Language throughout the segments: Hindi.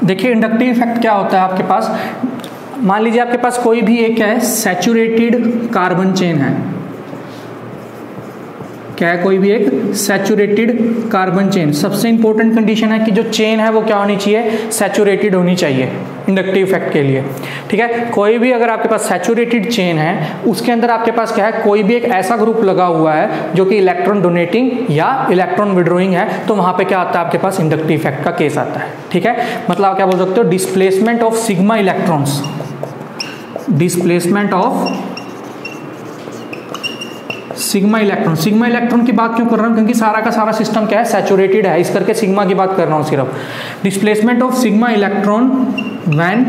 देखिए इंडक्टिव इफेक्ट क्या होता है आपके पास, मान लीजिए आपके पास कोई भी एक क्या है सैचुरेटेड कार्बन चेन है, क्या है कोई भी एक सैचुरेटेड कार्बन चेन। सबसे इंपॉर्टेंट कंडीशन है कि जो चेन है वो क्या होनी चाहिए, सैचुरेटेड होनी चाहिए इंडक्टिव इफेक्ट के लिए, ठीक है। कोई भी अगर आपके पास सैचुरेटेड चेन है उसके अंदर आपके पास क्या है, कोई भी एक ऐसा ग्रुप लगा हुआ है जो कि इलेक्ट्रॉन डोनेटिंग या इलेक्ट्रॉन विड्रॉइंग है, तो वहां पे क्या आता है आपके पास इंडक्टिव इफेक्ट का केस आता है, ठीक है। मतलब आप क्या बोल सकते हो, displacement of sigma electrons, displacement of sigma electron. Sigma electron की बात क्यों कर रहा हूं, क्योंकि सारा का सारा सिस्टम क्या है, सैचुरेटेड है, इस करके सिग्मा की बात कर रहा हूं सिर्फ। Displacement of sigma electron when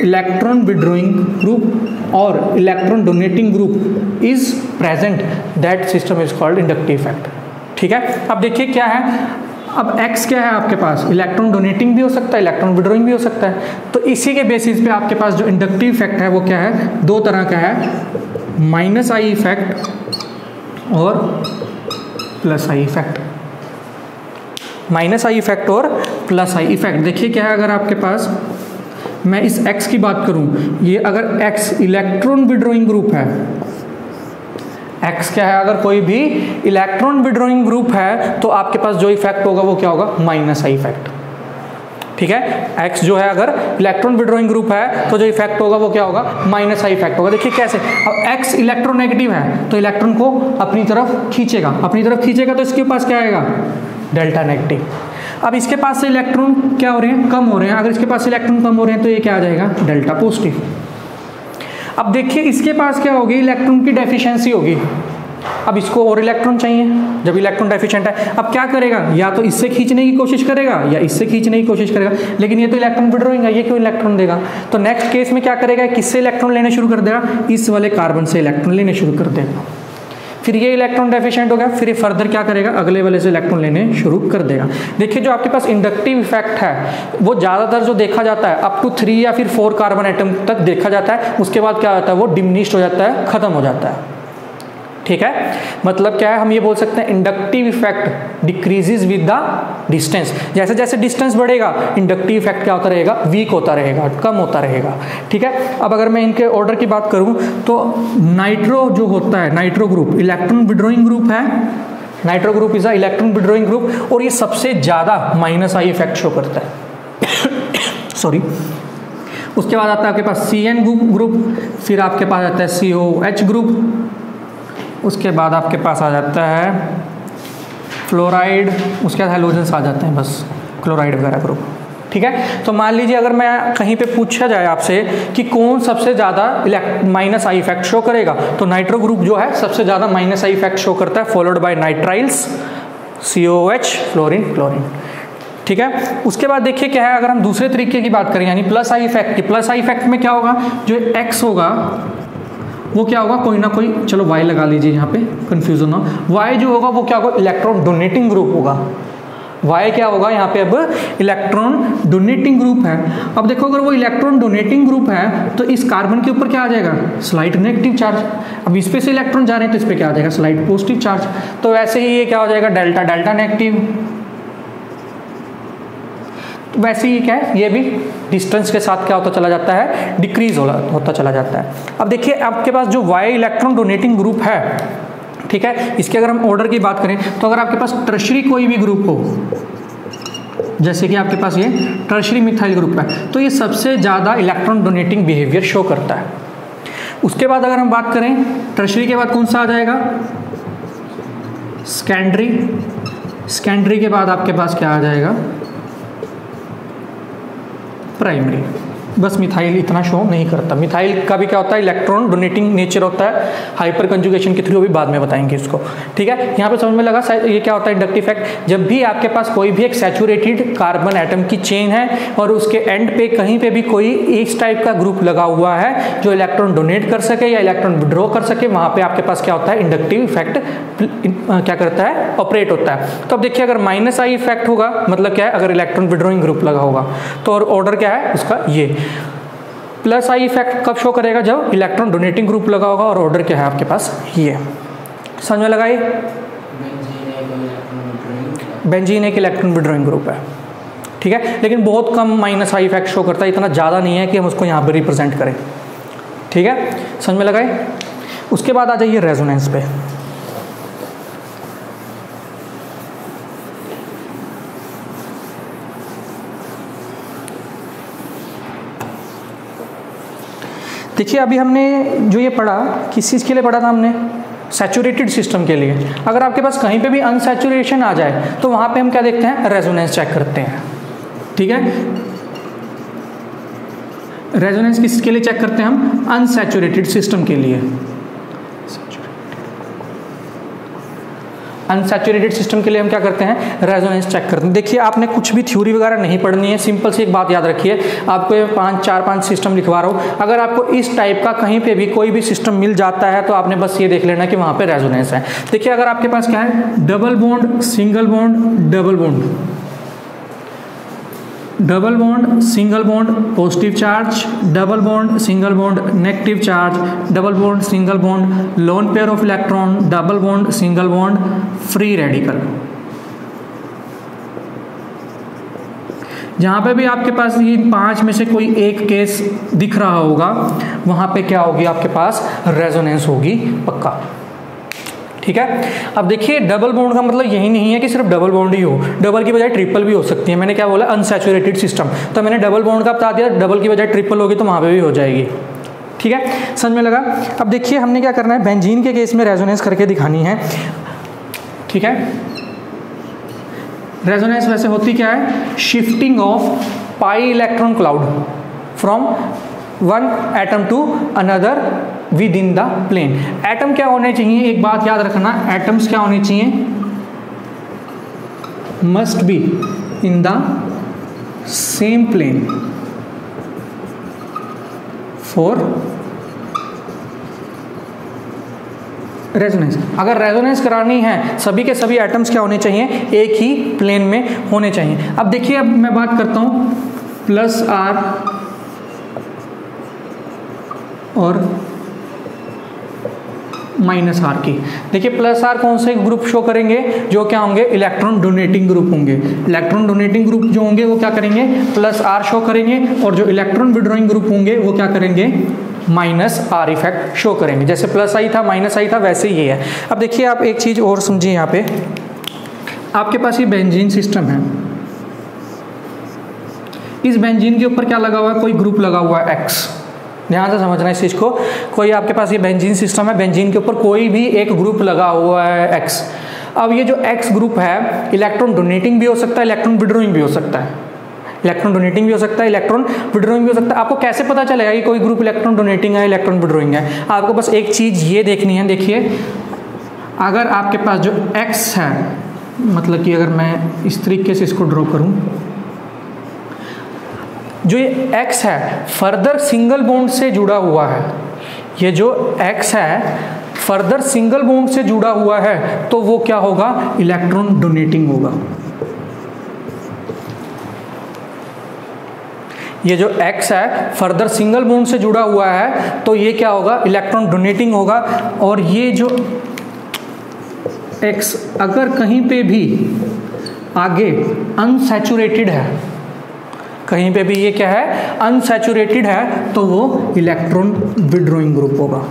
electron withdrawing group और electron donating group is present, that system is called inductive effect, ठीक है। अब देखिए क्या है, अब X क्या है आपके पास, इलेक्ट्रॉन डोनेटिंग भी हो सकता है, इलेक्ट्रॉन विड्रॉइंग भी हो सकता है। तो इसी के बेसिस पे आपके पास जो इंडक्टिव इफेक्ट है वो क्या है, दो तरह का है, माइनस आई इफेक्ट और plus I effect. Minus I effect और प्लस आई इफेक्ट। देखिए क्या है, अगर आपके पास मैं इस X की बात करूं, ये अगर X इलेक्ट्रॉन विड्रॉइंग ग्रुप है, X क्या है, अगर कोई भी इलेक्ट्रॉन विड्रॉइंग ग्रुप है तो आपके पास जो इफेक्ट होगा वो क्या होगा, माइनस आई इफेक्ट, ठीक है। X जो है अगर इलेक्ट्रॉन विड्रॉइंग ग्रुप है तो जो इफेक्ट होगा वो क्या होगा, माइनस आई इफेक्ट होगा। देखिए कैसे, अब X इलेक्ट्रोनेगेटिव है तो इलेक्ट्रॉन को अपनी तरफ खींचेगा, अपनी तरफ खींचेगा तो इसके पास क्या आएगा, डेल्टा नेगेटिव। अब इसके पास से इलेक्ट्रॉन क्या हो रहे हैं, कम हो रहे हैं, अगर इसके पास इलेक्ट्रॉन कम हो रहे हैं तो ये क्या आ जाएगा, डेल्टा पॉजिटिव। अब देखिए इसके पास क्या होगी, इलेक्ट्रॉन की डेफिशिएंसी होगी, अब इसको और इलेक्ट्रॉन चाहिए, जब इलेक्ट्रॉन डेफिशिएंट है अब क्या करेगा, या तो इससे खींचने की कोशिश करेगा या इससे खींचने की कोशिश करेगा, लेकिन ये तो इलेक्ट्रॉन विड्रॉइंग है, ये क्यों इलेक्ट्रॉन देगा। तो नेक्स्ट केस में क्या करेगा, किससे इलेक्ट्रॉन लेने शुरू कर देगा, इस वाले कार्बन से इलेक्ट्रॉन लेने शुरू कर देगा। फिर ये इलेक्ट्रॉन डेफिशिएंट हो गया, फिर ये फर्दर क्या करेगा, अगले वाले से इलेक्ट्रॉन लेने शुरू कर देगा। देखिए जो आपके पास इंडक्टिव इफेक्ट है वो ज़्यादातर जो देखा जाता है अप टू 3 या फिर 4 कार्बन एटम तक देखा जाता है, उसके बाद क्या होता है, वो डिमिनिश्ड हो जाता है, खत्म हो जाता है, ठीक है। मतलब क्या है, हम ये बोल सकते हैं inductive effect decreases with the distance. जैसे जैसे डिस्टेंस बढ़ेगा इंडक्टिव इफेक्ट क्या होता रहेगा, वीक होता रहेगा, कम होता रहेगा, ठीक है। अब अगर मैं इनके ऑर्डर की बात करूं तो नाइट्रो जो होता है, nitro group electron withdrawing group है, nitro group is a electron withdrawing group, और ये सबसे ज़्यादा माइनस आई इफेक्ट शो करता है सॉरी। उसके बाद आता है आपके पास CN ग्रुप, फिर आपके पास आता है COH ग्रुप, उसके बाद आपके पास आ जाता है फ्लोराइड, उसके बाद हैलोजेंस आ जाते हैं, बस क्लोराइड वगैरह ग्रुप, ठीक है। तो मान लीजिए अगर मैं कहीं पे पूछा जाए आपसे कि कौन सबसे ज़्यादा माइनस आई इफेक्ट शो करेगा, तो नाइट्रो ग्रुप जो है सबसे ज़्यादा माइनस आई इफेक्ट शो करता है, followed by nitriles, COH, fluorine, chlorine, ठीक है। उसके बाद देखिए क्या है, अगर हम दूसरे तरीके की बात करें यानी प्लस आई इफेक्ट की, प्लस आई इफेक्ट में क्या होगा, जो X होगा वो क्या होगा, कोई ना कोई, चलो Y लगा लीजिए यहाँ पे कंफ्यूजन हो, Y जो होगा वो क्या होगा, इलेक्ट्रॉन डोनेटिंग ग्रुप होगा। Y क्या होगा यहाँ पे, अब इलेक्ट्रॉन डोनेटिंग ग्रुप है। अब देखो अगर वो इलेक्ट्रॉन डोनेटिंग ग्रुप है तो इस कार्बन के ऊपर क्या आ जाएगा, स्लाइड नेगेटिव चार्ज। अब इस पे से इलेक्ट्रॉन जा रहे हैं तो इस पे क्या आ जाएगा, स्लाइड पॉजिटिव चार्ज। तो वैसे ही ये क्या हो जाएगा, डेल्टा डेल्टा नेगेटिव। वैसे ही क्या है, ये भी डिस्टेंस के साथ क्या होता चला जाता है, डिक्रीज होता चला जाता है। अब देखिए आपके पास जो Y इलेक्ट्रॉन डोनेटिंग ग्रुप है, ठीक है, इसके अगर हम ऑर्डर की बात करें तो अगर आपके पास टर्शरी कोई भी ग्रुप हो, जैसे कि आपके पास ये टर्शरी मिथाइल ग्रुप है, तो ये सबसे ज़्यादा इलेक्ट्रॉन डोनेटिंग बिहेवियर शो करता है। उसके बाद अगर हम बात करें टर्शरी के बाद कौन सा आ जाएगा, सेकेंडरी। सेकेंडरी के बाद आपके पास क्या आ जाएगा, प्राइमरी। बस मिथाइल इतना शो नहीं करता। मिथाइल का भी क्या होता है, इलेक्ट्रॉन डोनेटिंग नेचर होता है, हाइपर कंजुगेशन के थ्रू भी बाद में बताएंगे इसको, ठीक है। यहाँ पे समझ में लगा ये क्या होता है इंडक्टिव इफेक्ट। जब भी आपके पास कोई भी एक सैचुरेटेड कार्बन एटम की चेन है और उसके एंड पे कहीं पे भी कोई इस टाइप का ग्रुप लगा हुआ है जो इलेक्ट्रॉन डोनेट कर सके या इलेक्ट्रॉन विड्रॉ कर सके, वहाँ पे आपके पास क्या होता है, इंडक्टिव इफेक्ट क्या करता है, ऑपरेट होता है। तो अब देखिए अगर माइनस आई इफेक्ट होगा मतलब क्या है, अगर इलेक्ट्रॉन विड्रॉइंग ग्रुप लगा होगा तो और ऑर्डर क्या है उसका ये। प्लस आई इफेक्ट कब शो करेगा, जब इलेक्ट्रॉन डोनेटिंग ग्रुप लगा होगा, और ऑर्डर क्या है आपके पास ये। समझ में लगा ये, बेंजीन एक इलेक्ट्रॉन विड्रॉइंग ग्रुप है, ठीक है, लेकिन बहुत कम माइनस आई इफेक्ट शो करता है, इतना ज़्यादा नहीं है कि हम उसको यहाँ पर रिप्रेजेंट करें। ठीक है, समझ में लगाए। उसके बाद आ जाइए रेजोनेंस पे। देखिए अभी हमने जो ये पढ़ा किस चीज़ के लिए पढ़ा था हमने, सैचुरेटेड सिस्टम के लिए। अगर आपके पास कहीं पे भी अनसैचुरेशन आ जाए तो वहाँ पे हम क्या देखते हैं, रेजोनेंस चेक करते हैं। ठीक है, रेजोनेंस किसके लिए चेक करते हैं हम, अनसैचुरेटेड सिस्टम के लिए। अनसैचुरेटेड सिस्टम के लिए हम क्या करते हैं, रेजोनेंस चेक करते हैं। देखिए आपने कुछ भी थ्योरी वगैरह नहीं पढ़नी है, सिंपल सी एक बात याद रखिए, आपको 5 सिस्टम लिखवा रहा हूँ, अगर आपको इस टाइप का कहीं पे भी कोई भी सिस्टम मिल जाता है तो आपने बस ये देख लेना कि वहाँ पे रेजोनेंस है। देखिए अगर आपके पास क्या है, double bond, single bond, double bond, double bond, single bond, positive charge, double bond, single bond, negative charge, double bond, single bond, lone pair of electron, double bond, single bond, free radical. जहाँ पे भी आपके पास ये 5 में से कोई एक केस दिख रहा होगा वहाँ पे क्या होगी, आपके पास रेजोनेंस होगी पक्का। ठीक है, अब देखिए डबल बॉन्ड का मतलब यही नहीं है कि सिर्फ डबल बॉन्ड ही हो, डबल की बजाय ट्रिपल भी हो सकती है। मैंने क्या बोला, अनसैचुरेटेड सिस्टम, तो मैंने डबल बॉन्ड का बता दिया, डबल की बजाय ट्रिपल होगी तो वहाँ पे भी हो जाएगी। ठीक है, समझ में लगा। अब देखिए हमने क्या करना है, बेंजीन के केस में रेजोनेंस करके दिखानी है। ठीक है, रेजोनेंस वैसे होती क्या है, shifting of pi electron cloud from one atom to another within the plane. Atom क्या होने चाहिए, एक बात याद रखना, एटम्स क्या होने चाहिए, must be in the same plane for resonance. अगर रेजोनेंस करानी है सभी के सभी एटम्स क्या होने चाहिए, एक ही प्लेन में होने चाहिए। अब देखिए अब मैं बात करता हूं प्लस आर और माइनस आर की। देखिए प्लस आर कौन से ग्रुप शो करेंगे, जो क्या होंगे, इलेक्ट्रॉन डोनेटिंग ग्रुप होंगे। इलेक्ट्रॉन डोनेटिंग ग्रुप जो होंगे वो क्या करेंगे, प्लस आर शो करेंगे, और जो इलेक्ट्रॉन विड्रॉइंग ग्रुप होंगे वो क्या करेंगे, माइनस आर इफेक्ट शो करेंगे। जैसे प्लस आई था माइनस आई था वैसे ही ये है। अब देखिए आप एक चीज और समझिए, यहाँ पे आपके पास ये बेंजीन सिस्टम है, इस बेंजीन के ऊपर क्या लगा हुआ है, कोई ग्रुप लगा हुआ है एक्स। ध्यान से समझना इस चीज़ को, कोई आपके पास ये बेंजीन सिस्टम है, बेंजीन के ऊपर कोई भी एक ग्रुप लगा हुआ है एक्स। अब ये जो एक्स ग्रुप है इलेक्ट्रॉन डोनेटिंग भी हो सकता है, इलेक्ट्रॉन विड्रॉइंग भी हो सकता है, इलेक्ट्रॉन डोनेटिंग भी हो सकता है, इलेक्ट्रॉन विड्रॉइंग भी हो सकता है। आपको कैसे पता चलेगा कि कोई ग्रुप इलेक्ट्रॉन डोनेटिंग है, इलेक्ट्रॉन विड्रॉइंग है, आपको बस एक चीज़ ये देखनी है। देखिए अगर आपके पास जो एक्स है, मतलब कि अगर मैं इस तरीके से इसको ड्रॉ करूँ, जो ये x है फर्दर सिंगल बॉन्ड से जुड़ा हुआ है, ये जो x है फर्दर सिंगल बॉन्ड से जुड़ा हुआ है, तो वो क्या होगा, इलेक्ट्रॉन डोनेटिंग होगा। ये जो x है फर्दर सिंगल बॉन्ड से जुड़ा हुआ है तो ये क्या होगा, इलेक्ट्रॉन डोनेटिंग होगा। और ये जो x अगर कहीं पे भी आगे अनसैचुरेटेड है, कहीं पे भी ये क्या है, अनसैचुरेटेड है, तो वो इलेक्ट्रॉन विड्रॉइंग ग्रुप होगा।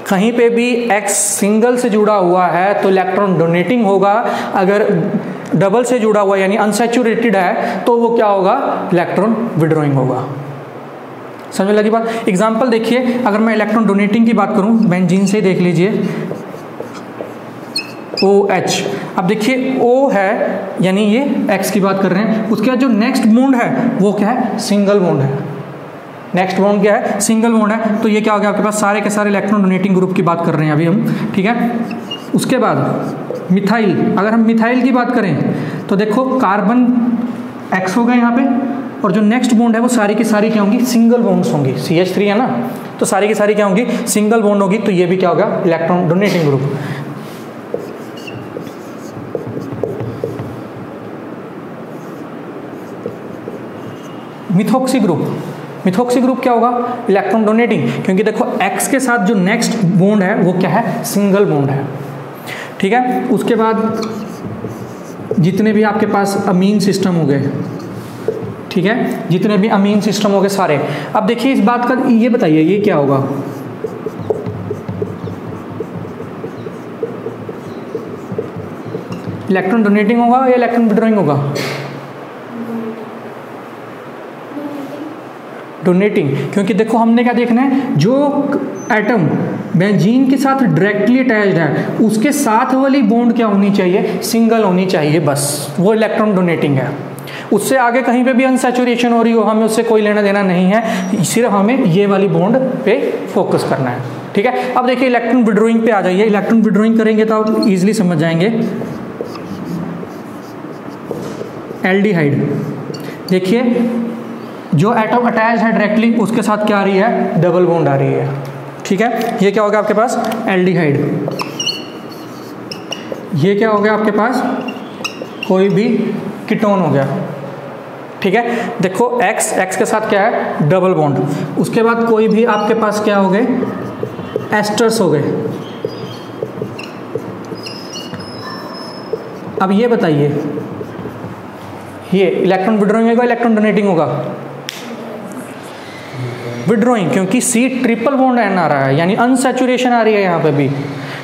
कहीं पे भी X सिंगल से जुड़ा हुआ है तो इलेक्ट्रॉन डोनेटिंग होगा, अगर डबल से जुड़ा हुआ यानी अनसैचुरेटेड है तो वो क्या होगा, इलेक्ट्रॉन विड्रॉइंग होगा। समझ में लगी बात। एग्जाम्पल देखिए, अगर मैं इलेक्ट्रॉन डोनेटिंग की बात करूं, बेंजीन से देख लीजिए OH। अब देखिए O है यानी ये X की बात कर रहे हैं, उसके बाद जो नेक्स्ट बॉन्ड है वो क्या है, सिंगल बॉन्ड है। नेक्स्ट बॉन्ड क्या है, सिंगल बॉन्ड है, तो ये क्या हो गया आपके पास, सारे के सारे इलेक्ट्रॉन डोनेटिंग ग्रुप की बात कर रहे हैं अभी हम। ठीक है, उसके बाद मिथाइल, अगर हम मिथाइल की बात करें तो देखो कार्बन X होगा यहाँ पे, और जो नेक्स्ट बॉन्ड है वो सारी की सारी क्या होंगी, सिंगल बॉन्ड्स होंगी। CH3 है ना, तो सारी की सारी क्या होंगी, सिंगल बॉन्ड होगी, तो ये भी क्या होगा, electron donating group. Methoxy group, methoxy group क्या होगा, इलेक्ट्रॉन डोनेटिंग, क्योंकि देखो X के साथ जो नेक्स्ट बॉन्ड है वो क्या है, सिंगल बॉन्ड है। ठीक है, उसके बाद जितने भी आपके पास अमीन सिस्टम हो गए, ठीक है, जितने भी अमीन सिस्टम हो गए सारे। अब देखिए इस बात का ये बताइए ये क्या होगा, इलेक्ट्रॉन डोनेटिंग होगा या इलेक्ट्रॉन विड्रॉइंग होगा? डोनेटिंग, क्योंकि देखो हमने क्या देखना है, जो एटम बेंजीन के साथ डायरेक्टली अटैच्ड है उसके साथ वाली बॉन्ड क्या होनी चाहिए, सिंगल होनी चाहिए, बस वो इलेक्ट्रॉन डोनेटिंग है। उससे आगे कहीं पे भी अनसैचुरेशन हो रही हो हमें उससे कोई लेना देना नहीं है, सिर्फ हमें ये वाली बॉन्ड पे फोकस करना है, ठीक है। अब देखिए इलेक्ट्रॉन विड्रॉइंग पे आ जाइए। इलेक्ट्रॉन विड्रॉइंग करेंगे तो आप इजीली समझ जाएंगे। एल्डिहाइड, देखिए जो एटम अटैच है डायरेक्टली उसके साथ क्या आ रही है, डबल बॉन्ड आ रही है, ठीक है। ये क्या होगा आपके पास, एल्डिहाइड। ये क्या हो गया आपके पास, कोई भी कीटोन हो गया, ठीक है। देखो एक्स के साथ क्या है, डबल बॉन्ड। उसके बाद कोई भी आपके पास क्या हो गए, एस्टर्स हो गए। अब ये बताइए ये इलेक्ट्रॉन विड्रॉइंग होगा इलेक्ट्रॉन डोनेटिंग होगा? विड्रॉइंग, क्योंकि सी ट्रिपल बॉन्ड एन आ रहा है, यानी अनसैचुरेशन आ रही है यहाँ पे भी,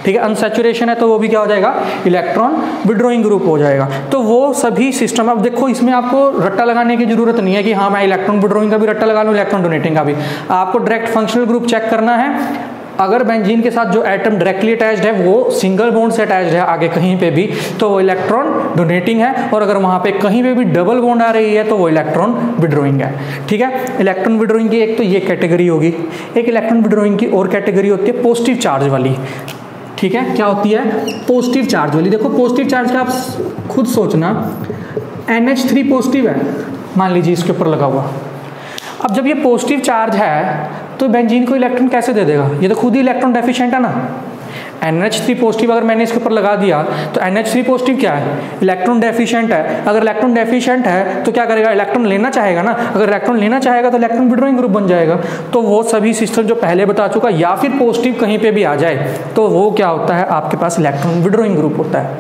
ठीक है। अनसैचुरेशन है तो वो भी क्या हो जाएगा, इलेक्ट्रॉन विड्रॉइंग ग्रुप हो जाएगा। तो वो सभी सिस्टम, अब देखो इसमें आपको रट्टा लगाने की जरूरत नहीं है कि हाँ मैं इलेक्ट्रॉन विड्रॉइंग का भी रट्टा लगा लूँ, इलेक्ट्रॉन डोनेटिंग का भी। आपको डायरेक्ट फंक्शनल ग्रुप चेक करना है। अगर बेंजीन के साथ जो एटम डायरेक्टली अटैच्ड है वो सिंगल बॉन्ड से अटैच्ड है आगे कहीं पे भी, तो वो इलेक्ट्रॉन डोनेटिंग है, और अगर वहाँ पे कहीं पे भी डबल बॉन्ड आ रही है तो वो इलेक्ट्रॉन विड्रॉइंग है, ठीक है। इलेक्ट्रॉन विड्रॉइंग की एक तो ये कैटेगरी होगी। एक इलेक्ट्रॉन विड्रॉइंग की और कैटेगरी होती है पॉजिटिव चार्ज वाली, ठीक है। क्या होती है, पॉजिटिव चार्ज वाली। देखो पॉजिटिव चार्ज का आप खुद सोचना, NH3 पॉजिटिव है मान लीजिए इसके ऊपर लगा हुआ। अब जब ये पॉजिटिव चार्ज है तो बेंजीन को इलेक्ट्रॉन कैसे दे देगा, ये तो खुद ही इलेक्ट्रॉन डेफिशिएंट है ना। NH3 पॉजिटिव अगर मैंने इसके ऊपर लगा दिया तो NH3 पॉजिटिव क्या है, इलेक्ट्रॉन डेफिशिएंट है। अगर इलेक्ट्रॉन डेफिशिएंट है तो क्या करेगा, इलेक्ट्रॉन लेना चाहेगा ना। अगर इलेक्ट्रॉन लेना चाहेगा तो इलेक्ट्रॉन विड्रॉइंग ग्रुप बन जाएगा। तो वो सभी सिस्टम जो पहले बता चुका, या फिर पॉजिटिव कहीं पे भी आ जाए तो वो क्या होता है, आपके पास इलेक्ट्रॉन विड्रॉइंग ग्रुप होता है,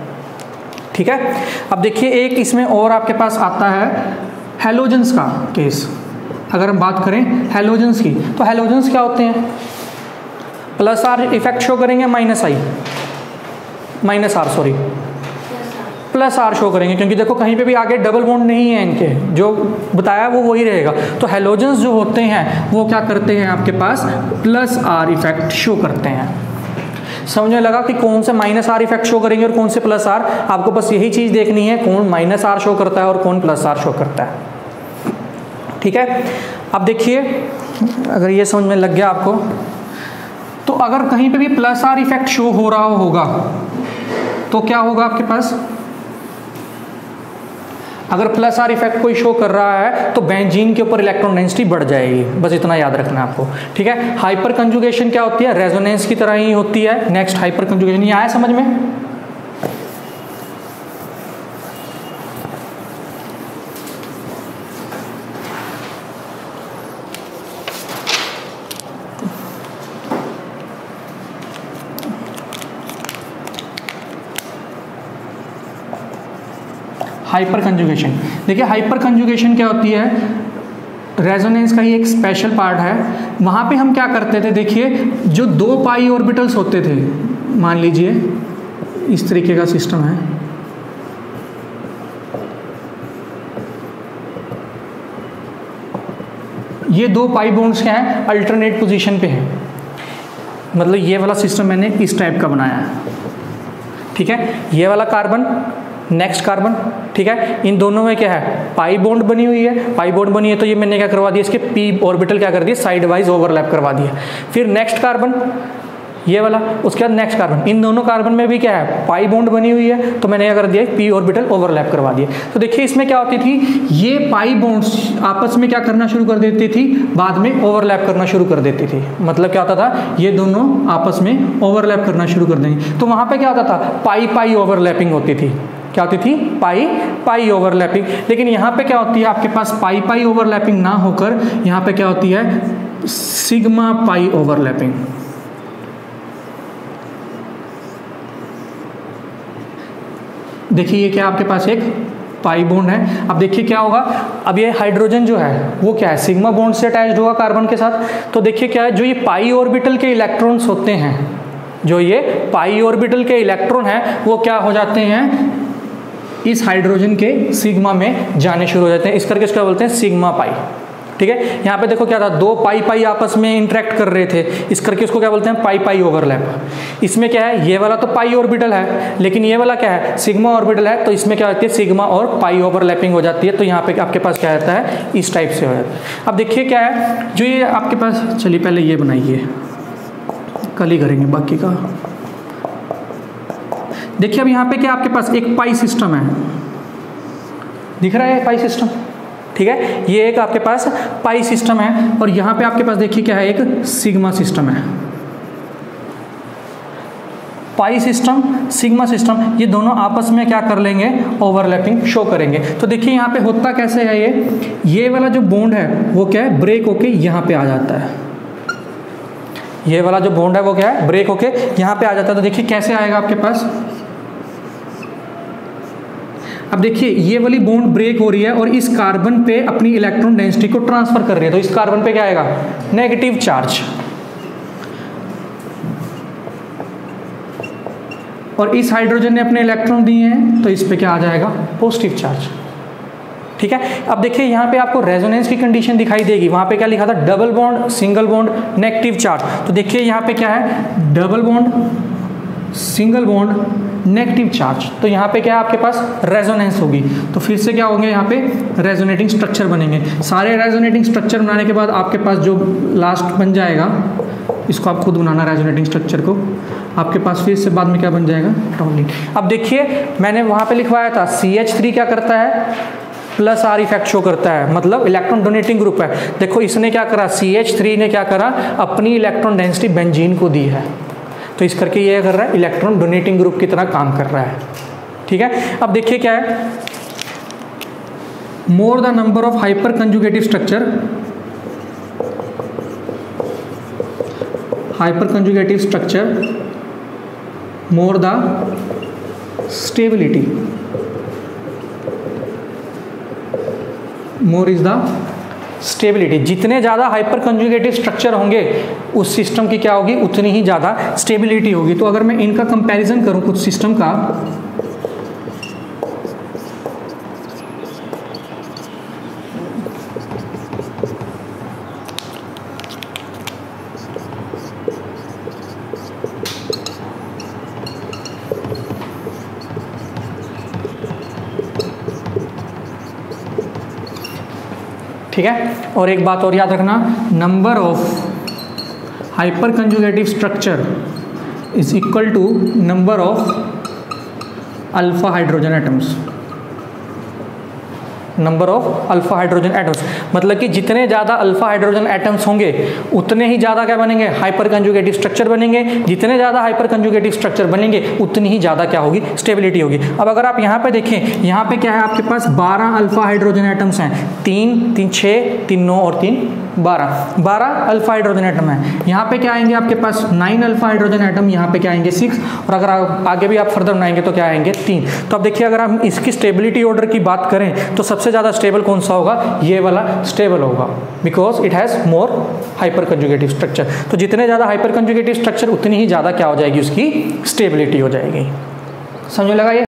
ठीक है। अब देखिए एक इसमें और आपके पास आता है हैलोजेंस का केस। अगर हम बात करें हैलोजेंस की, तो हैलोजेंस क्या होते हैं, प्लस आर इफेक्ट शो करेंगे, प्लस आर शो करेंगे, क्योंकि देखो कहीं पे भी आगे डबल बॉन्ड नहीं है इनके, जो बताया वो वही रहेगा। तो हैलोजेंस जो होते हैं वो क्या करते हैं, आपके पास प्लस आर इफेक्ट शो करते हैं। समझने लगा कि कौन से माइनस आर इफेक्ट शो करेंगे और कौन से प्लस आर। आपको बस यही चीज़ देखनी है, कौन माइनस आर शो करता है और कौन प्लस आर शो करता है, ठीक है। अब देखिए अगर ये समझ में लग गया आपको, तो अगर कहीं पे भी प्लस आर इफेक्ट शो हो रहा होगा तो क्या होगा आपके पास, अगर प्लस आर इफेक्ट कोई शो कर रहा है तो बेंजीन के ऊपर इलेक्ट्रॉन डेंसिटी बढ़ जाएगी, बस इतना याद रखना है आपको, ठीक है। हाइपर कंजुगेशन क्या होती है, रेजोनेंस की तरह ही होती है। नेक्स्ट हाइपर कंजुगेशन, ये आया समझ में? हाइपर कंजुगेशन, देखिए हाइपर कंजुगेशन क्या होती है, रेजोनेंस का ही एक स्पेशल पार्ट है। वहाँ पे हम क्या करते थे, देखिए जो 2 पाई ऑर्बिटल्स होते थे, मान लीजिए इस तरीके का सिस्टम है, ये 2 पाई बॉन्ड्स क्या हैं, अल्टरनेट पोजीशन पे हैं। मतलब ये वाला सिस्टम मैंने इस टाइप का बनाया है, ठीक है। ये वाला कार्बन, नेक्स्ट कार्बन, ठीक है। इन दोनों में क्या है, पाई बॉन्ड बनी हुई है। पाई बॉन्ड बनी है तो ये मैंने क्या करवा दिया, इसके पी ऑर्बिटल क्या कर दिए, साइड वाइज ओवरलैप करवा दिया। फिर नेक्स्ट कार्बन ये वाला, उसके बाद नेक्स्ट कार्बन, इन दोनों कार्बन में भी क्या है, पाई बॉन्ड बनी हुई है, तो मैंने क्या कर दिया, पी ऑर्बिटल ओवरलैप करवा दिया। तो देखिए इसमें क्या होती थी, ये पाई बॉन्ड्स आपस में क्या करना शुरू कर देती थी, बाद में ओवरलैप करना शुरू कर देती थी। मतलब क्या होता था, ये दोनों आपस में ओवरलैप करना शुरू कर देंगे। तो वहाँ पर क्या होता था, पाई पाई ओवरलैपिंग होती थी। क्या होती थी, पाई पाई ओवरलैपिंग। लेकिन यहाँ पे क्या होती है, आपके पास पाई पाई ओवरलैपिंग ना होकर यहाँ पे क्या होती है, सिग्मा पाई ओवरलैपिंग। देखिए ये क्या आपके पास एक पाई बॉन्ड है। अब देखिए क्या होगा, अब ये हाइड्रोजन जो है वो क्या है, सिग्मा बॉन्ड से अटैच्ड होगा कार्बन के साथ। तो देखिए क्या है, जो ये पाई ऑर्बिटल के इलेक्ट्रॉन्स होते हैं, जो ये पाई ऑर्बिटल के इलेक्ट्रॉन हैं वो क्या हो जाते हैं, इस हाइड्रोजन के सिग्मा में जाने शुरू हो जाते हैं। इस करके इसका बोलते हैं सिग्मा पाई। ठीक है, यहाँ पे देखो क्या था, दो पाई पाई आपस में इंटरेक्ट कर रहे थे, इस करके उसको क्या बोलते हैं, पाई पाई ओवरलैप। इसमें क्या है, ये वाला तो पाई ऑर्बिटल है, लेकिन ये वाला क्या है, सिग्मा ऑर्बिटल है, तो इसमें क्या होती है, सिग्मा और पाई ओवरलैपिंग हो जाती है। तो यहाँ पे आपके पास क्या रहता है, इस टाइप से हो जाता है। अब देखिए क्या है, जो ये आपके पास, चलिए पहले ये बनाइए, कल ही करेंगे बाकी का। देखिए अब यहाँ पे क्या आपके पास एक पाई सिस्टम है, दिख रहा है पाई सिस्टम। ठीक है, ये एक आपके पास पाई सिस्टम है, और यहाँ पे आपके पास देखिए क्या है, एक सिग्मा सिस्टम है। पाई सिस्टम, सिग्मा सिस्टम, ये दोनों आपस में क्या कर लेंगे, ओवरलैपिंग शो करेंगे। तो देखिए यहाँ पे होता कैसे है, ये वाला जो बॉन्ड है वो क्या है, ब्रेक होके यहाँ पे आ जाता है। ये वाला जो बॉन्ड है वो क्या है, ब्रेक होके यहाँ पे आ जाता है। तो देखिए कैसे आएगा आपके पास, अब देखिए ये वाली बॉन्ड ब्रेक हो रही है और इस कार्बन पे अपनी इलेक्ट्रॉन डेंसिटी को ट्रांसफर कर रही है। तो इस कार्बन पे क्या आएगा, नेगेटिव चार्ज, और इस हाइड्रोजन ने अपने इलेक्ट्रॉन दिए हैं, तो इस पे क्या आ जाएगा, पॉजिटिव चार्ज। ठीक है, अब देखिए यहाँ पे आपको रेजोनेंस की कंडीशन दिखाई देगी। वहां पे क्या लिखा था, double bond, single bond, negative charge. तो देखिए यहाँ पे क्या है, double bond, single bond, negative charge. तो यहाँ पे क्या है आपके पास, रेजोनेंस होगी। तो फिर से क्या होंगे, यहाँ पे रेजोनेटिंग स्ट्रक्चर बनेंगे। सारे रेजोनेटिंग स्ट्रक्चर बनाने के बाद आपके पास जो लास्ट बन जाएगा, इसको आप खुद बनाना, रेजोनेटिंग स्ट्रक्चर को, आपके पास फिर से बाद में क्या बन जाएगा, टॉलिंग। अब देखिए मैंने वहाँ पे लिखवाया था CH3 क्या करता है, प्लस R इफेक्ट शो करता है, मतलब इलेक्ट्रॉन डोनेटिंग ग्रुप है। देखो इसने क्या करा, CH3 ने क्या करा, अपनी इलेक्ट्रॉन डेंसिटी बेंजीन को दी है, तो इस करके ये कर रहा है, इलेक्ट्रॉन डोनेटिंग ग्रुप की तरह काम कर रहा है। ठीक है, अब देखिए क्या है, more the number of hyperconjugative structure, hyper conjugative structure more the stability, more is the stability. जितने ज़्यादा हाइपर कंजुगेटिव स्ट्रक्चर होंगे उस सिस्टम की क्या होगी, उतनी ही ज़्यादा स्टेबिलिटी होगी। तो अगर मैं इनका कंपैरिजन करूं कुछ सिस्टम का, ठीक है, और एक बात और याद रखना, number of hyperconjugative structure is equal to number of alpha hydrogen atoms, number of alpha hydrogen atoms. मतलब कि जितने ज़्यादा अल्फा हाइड्रोजन एटम्स होंगे उतने ही ज़्यादा क्या बनेंगे, हाइपर कंजुगेटिव स्ट्रक्चर बनेंगे। जितने ज़्यादा हाइपर कंजुगेटिव स्ट्रक्चर बनेंगे उतनी ही ज़्यादा क्या होगी, स्टेबिलिटी होगी। अब अगर आप यहाँ पे देखें, यहाँ पे क्या है आपके पास 12 अल्फा हाइड्रोजन एटम्स हैं, 3 6 3 9 और 3 12 अल्फा हाइड्रोजन एटम है। यहाँ पे क्या आएंगे आपके पास 9 अल्फा हाइड्रोजन एटम, यहाँ पे क्या आएंगे 6, और अगर आप आगे भी आप फर्दर बनाएंगे तो क्या आएंगे 3। तो अब देखिए अगर हम इसकी स्टेबिलिटी ऑर्डर की बात करें तो सबसे ज़्यादा स्टेबल कौन सा होगा, ये वाला स्टेबल होगा, because it has more hyper conjugative structure. तो जितने ज़्यादा हाइपर कंजुगेटिव स्ट्रक्चर उतनी ही ज़्यादा क्या हो जाएगी, उसकी स्टेबिलिटी हो जाएगी। समझ में लगा ये।